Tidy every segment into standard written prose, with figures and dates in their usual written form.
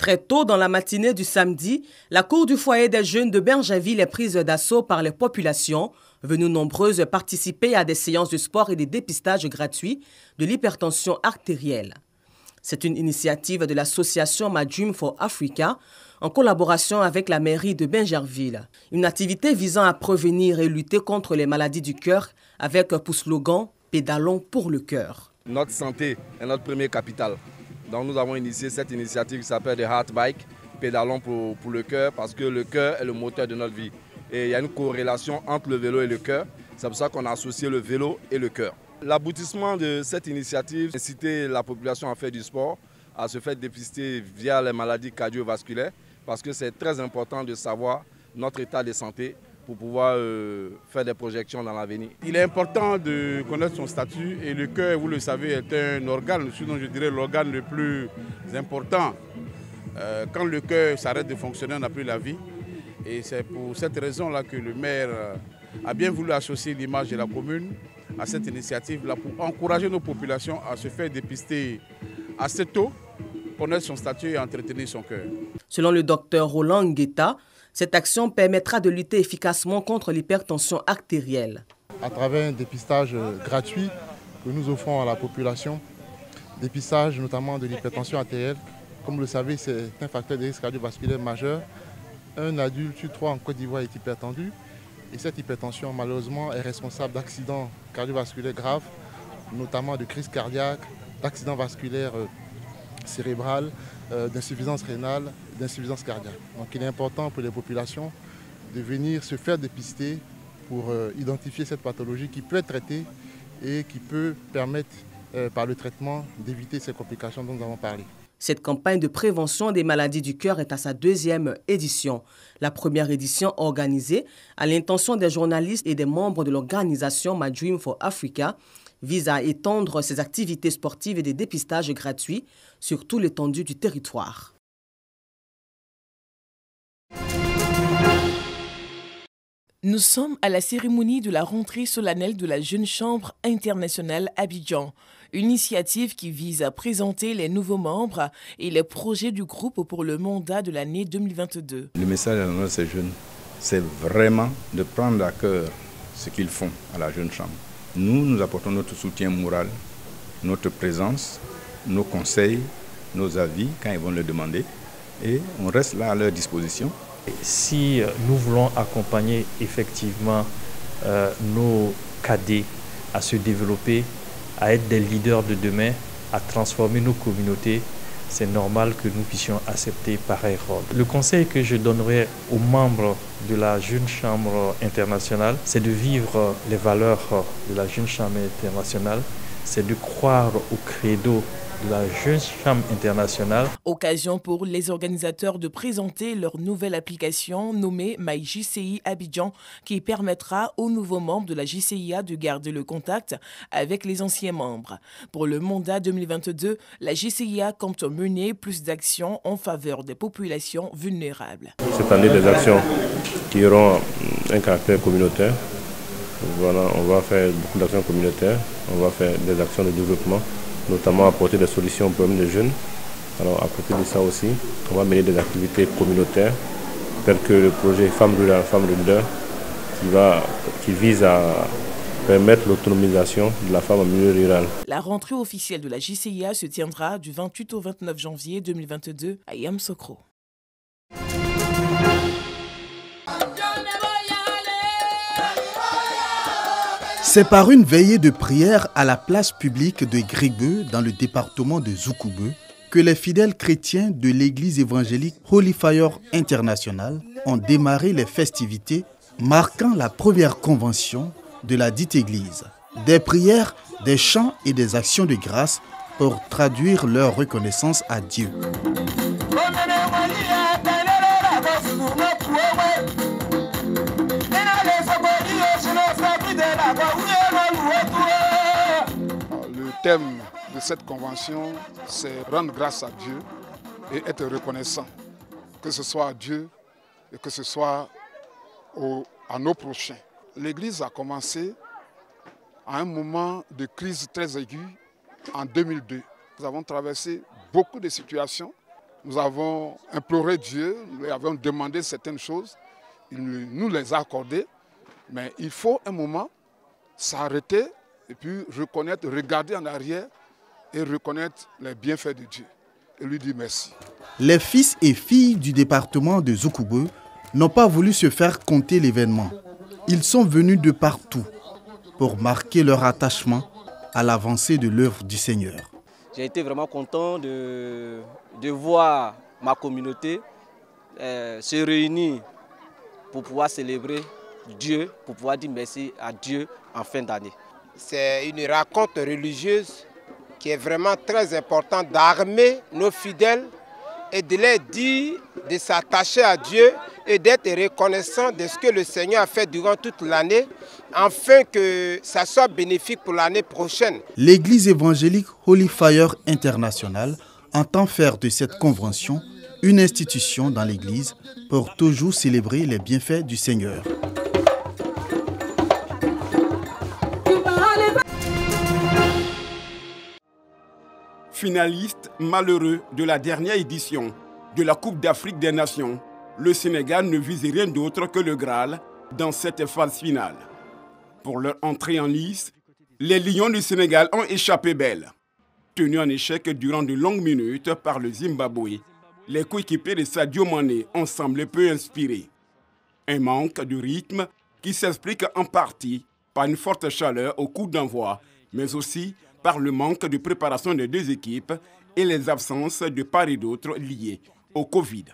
Très tôt dans la matinée du samedi, la cour du foyer des jeunes de Bergenville est prise d'assaut par les populations, venues nombreuses participer à des séances de sport et des dépistages gratuits de l'hypertension artérielle. C'est une initiative de l'association Madream for Africa en collaboration avec la mairie de Bergenville. Une activité visant à prévenir et lutter contre les maladies du cœur avec pour slogan « Pédalons pour le cœur ». Notre santé est notre premier capital. Donc nous avons initié cette initiative qui s'appelle The Heart Bike, Pédalons pour le cœur, parce que le cœur est le moteur de notre vie. Et il y a une corrélation entre le vélo et le cœur. C'est pour ça qu'on a associé le vélo et le cœur. L'aboutissement de cette initiative, c'est inciter la population à faire du sport, à se faire dépister via les maladies cardiovasculaires, parce que c'est très important de savoir notre état de santé pour pouvoir faire des projections dans l'avenir. Il est important de connaître son statut et le cœur, vous le savez, est un organe, sinon je dirais l'organe le plus important. Quand le cœur s'arrête de fonctionner, on n'a plus la vie. Et c'est pour cette raison-là que le maire a bien voulu associer l'image de la commune à cette initiative-là pour encourager nos populations à se faire dépister assez tôt, connaître son statut et entretenir son cœur. Selon le docteur Roland Ngueta, cette action permettra de lutter efficacement contre l'hypertension artérielle. À travers un dépistage gratuit que nous offrons à la population, dépistage notamment de l'hypertension artérielle, comme vous le savez, c'est un facteur de risque cardiovasculaire majeur. Un adulte sur 3 en Côte d'Ivoire est hypertendu et cette hypertension malheureusement est responsable d'accidents cardiovasculaires graves, notamment de crises cardiaques, d'accidents vasculaires cérébrales, d'insuffisance rénale, d'insuffisance cardiaque. Donc il est important pour les populations de venir se faire dépister pour identifier cette pathologie qui peut être traitée et qui peut permettre par le traitement d'éviter ces complications dont nous avons parlé. Cette campagne de prévention des maladies du cœur est à sa 2e édition. La première édition organisée à l'intention des journalistes et des membres de l'organisation Madream for Africa vise à étendre ces activités sportives et des dépistages gratuits sur tout l'étendue du territoire. Nous sommes à la cérémonie de la rentrée solennelle de la Jeune Chambre internationale Abidjan, une initiative qui vise à présenter les nouveaux membres et les projets du groupe pour le mandat de l'année 2022. Le message à ces jeunes, c'est vraiment de prendre à cœur ce qu'ils font à la Jeune Chambre. Nous apportons notre soutien moral, notre présence, nos conseils, nos avis quand ils vont le demander et on reste là à leur disposition. Si nous voulons accompagner effectivement nos cadets à se développer, à être des leaders de demain, à transformer nos communautés, c'est normal que nous puissions accepter pareil rôle. Le conseil que je donnerai aux membres de la Jeune Chambre internationale, c'est de vivre les valeurs de la Jeune Chambre internationale, c'est de croire au credo de la Jeune Chambre internationale. Occasion pour les organisateurs de présenter leur nouvelle application nommée MyJCI Abidjan qui permettra aux nouveaux membres de la JCIA de garder le contact avec les anciens membres. Pour le mandat 2022, la JCIA compte mener plus d'actions en faveur des populations vulnérables. Cette année, des actions qui auront un caractère communautaire. Voilà, on va faire beaucoup d'actions communautaires, on va faire des actions de développement, notamment apporter des solutions aux problèmes des jeunes. Alors à côté de ça aussi, on va mener des activités communautaires, telles que le projet Femmes Rurales, Femmes Leader, qui vise à permettre l'autonomisation de la femme en milieu rural. La rentrée officielle de la JCIA se tiendra du 28 au 29 janvier 2022 à Yamoussoukro. C'est par une veillée de prière à la place publique de Grigueux, dans le département de Zoukoubeu, que les fidèles chrétiens de l'église évangélique Holy Fire International ont démarré les festivités marquant la première convention de la dite église. Des prières, des chants et des actions de grâce pour traduire leur reconnaissance à Dieu. Le thème de cette convention, c'est rendre grâce à Dieu et être reconnaissant, que ce soit à Dieu et que ce soit à nos prochains. L'Église a commencé à un moment de crise très aiguë en 2002. Nous avons traversé beaucoup de situations Nous avons imploré Dieu, nous lui avons demandé certaines choses, il nous les a accordées, mais il faut un moment s'arrêter et puis reconnaître, regarder en arrière et reconnaître les bienfaits de Dieu et lui dire merci. Les fils et filles du département de Zoukoubeu n'ont pas voulu se faire compter l'événement. Ils sont venus de partout pour marquer leur attachement à l'avancée de l'œuvre du Seigneur. J'ai été vraiment content de voir ma communauté se réunir pour pouvoir célébrer Dieu, pour pouvoir dire merci à Dieu en fin d'année. C'est une rencontre religieuse qui est vraiment très importante d'armer nos fidèles et de leur dire de s'attacher à Dieu et d'être reconnaissant de ce que le Seigneur a fait durant toute l'année, afin que ça soit bénéfique pour l'année prochaine. L'église évangélique Holy Fire International entend faire de cette convention une institution dans l'église pour toujours célébrer les bienfaits du Seigneur. Finaliste malheureux de la dernière édition de la Coupe d'Afrique des Nations, le Sénégal ne vise rien d'autre que le Graal dans cette phase finale. Pour leur entrée en lice, les Lions du Sénégal ont échappé belle. Tenus en échec durant de longues minutes par le Zimbabwe, les coéquipiers de Sadio Mané ont semblé peu inspirés. Un manque de rythme qui s'explique en partie par une forte chaleur au coup d'envoi, mais aussi par le manque de préparation des deux équipes et les absences de part et d'autre liées au Covid.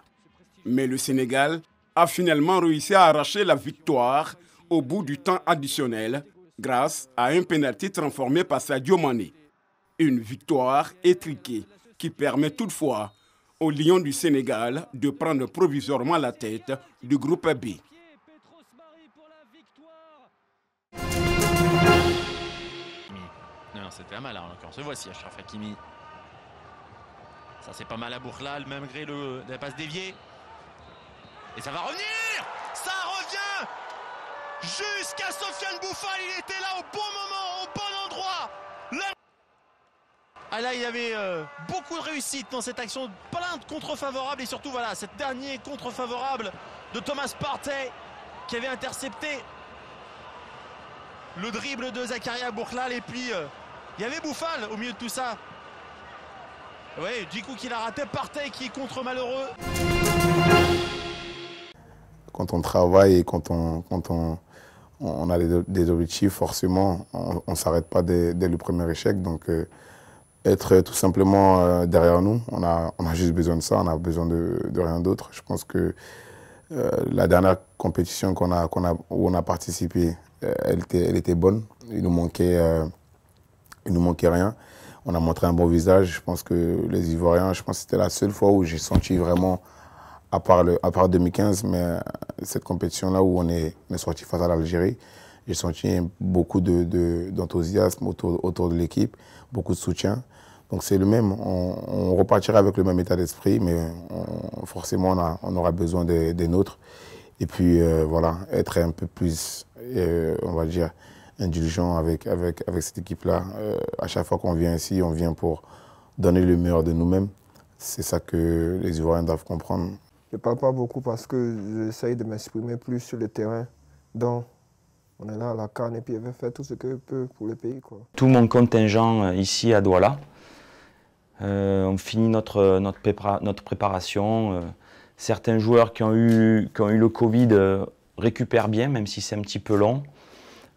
Mais le Sénégal a finalement réussi à arracher la victoire au bout du temps additionnel grâce à un pénalty transformé par Sadio Mané. Une victoire étriquée qui permet toutefois aux Lions du Sénégal de prendre provisoirement la tête du groupe B. Non, c'était mal en l'occurrence. Voici Achraf Hakimi. Ça c'est pas mal à Bourlal malgré la passe déviée. Et ça va revenir. Ça revient jusqu'à Sofiane Bouffal. Il était là au bon moment, au bon endroit. Ah là, il y avait beaucoup de réussite dans cette action, plein de contre-favorables et surtout voilà, cette dernière contre-favorable de Thomas Partey qui avait intercepté le dribble de Zakaria Bourlal et puis il y avait Bouffal au milieu de tout ça. Oui, du coup qu'il a raté, Partey qui est contre malheureux. Quand on travaille et quand on a des objectifs, forcément, on ne s'arrête pas dès le premier échec. Donc, être tout simplement derrière nous, on a juste besoin de ça, on a besoin de rien d'autre. Je pense que la dernière compétition où on a participé, elle était bonne. Il nous manquait rien. On a montré un bon visage. Je pense que les Ivoiriens, je pense que c'était la seule fois où j'ai senti vraiment, à part 2015, mais cette compétition-là où on est sorti face à l'Algérie, j'ai senti beaucoup d'enthousiasme autour de l'équipe, beaucoup de soutien. Donc c'est le même, on repartira avec le même état d'esprit, mais forcément on aura besoin des nôtres. Et puis voilà, être un peu plus, on va dire, indulgent avec cette équipe-là. À chaque fois qu'on vient ici, on vient pour donner le meilleur de nous-mêmes. C'est ça que les Ivoiriens doivent comprendre. Je ne parle pas beaucoup parce que j'essaye de m'exprimer plus sur le terrain. Donc, on est là à la CAN et puis je vais faire tout ce que je peux pour le pays, quoi. Tout mon contingent ici à Douala, on finit notre préparation. Certains joueurs qui ont eu le Covid récupèrent bien, même si c'est un petit peu long.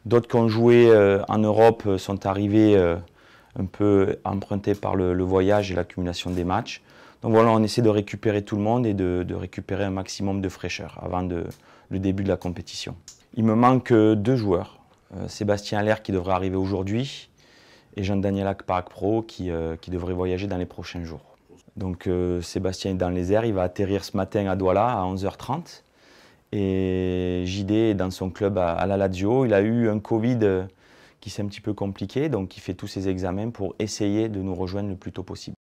D'autres qui ont joué en Europe sont arrivés un peu empruntés par le voyage et l'accumulation des matchs. Donc voilà, on essaie de récupérer tout le monde et de récupérer un maximum de fraîcheur avant le début de la compétition. Il me manque 2 joueurs. Sébastien Allaire qui devrait arriver aujourd'hui et Jean-Daniel Akparak Pro qui devrait voyager dans les prochains jours. Donc Sébastien est dans les airs, il va atterrir ce matin à Douala à 11h30. Et JD est dans son club à la Lazio. Il a eu un Covid qui s'est un petit peu compliqué, donc il fait tous ses examens pour essayer de nous rejoindre le plus tôt possible.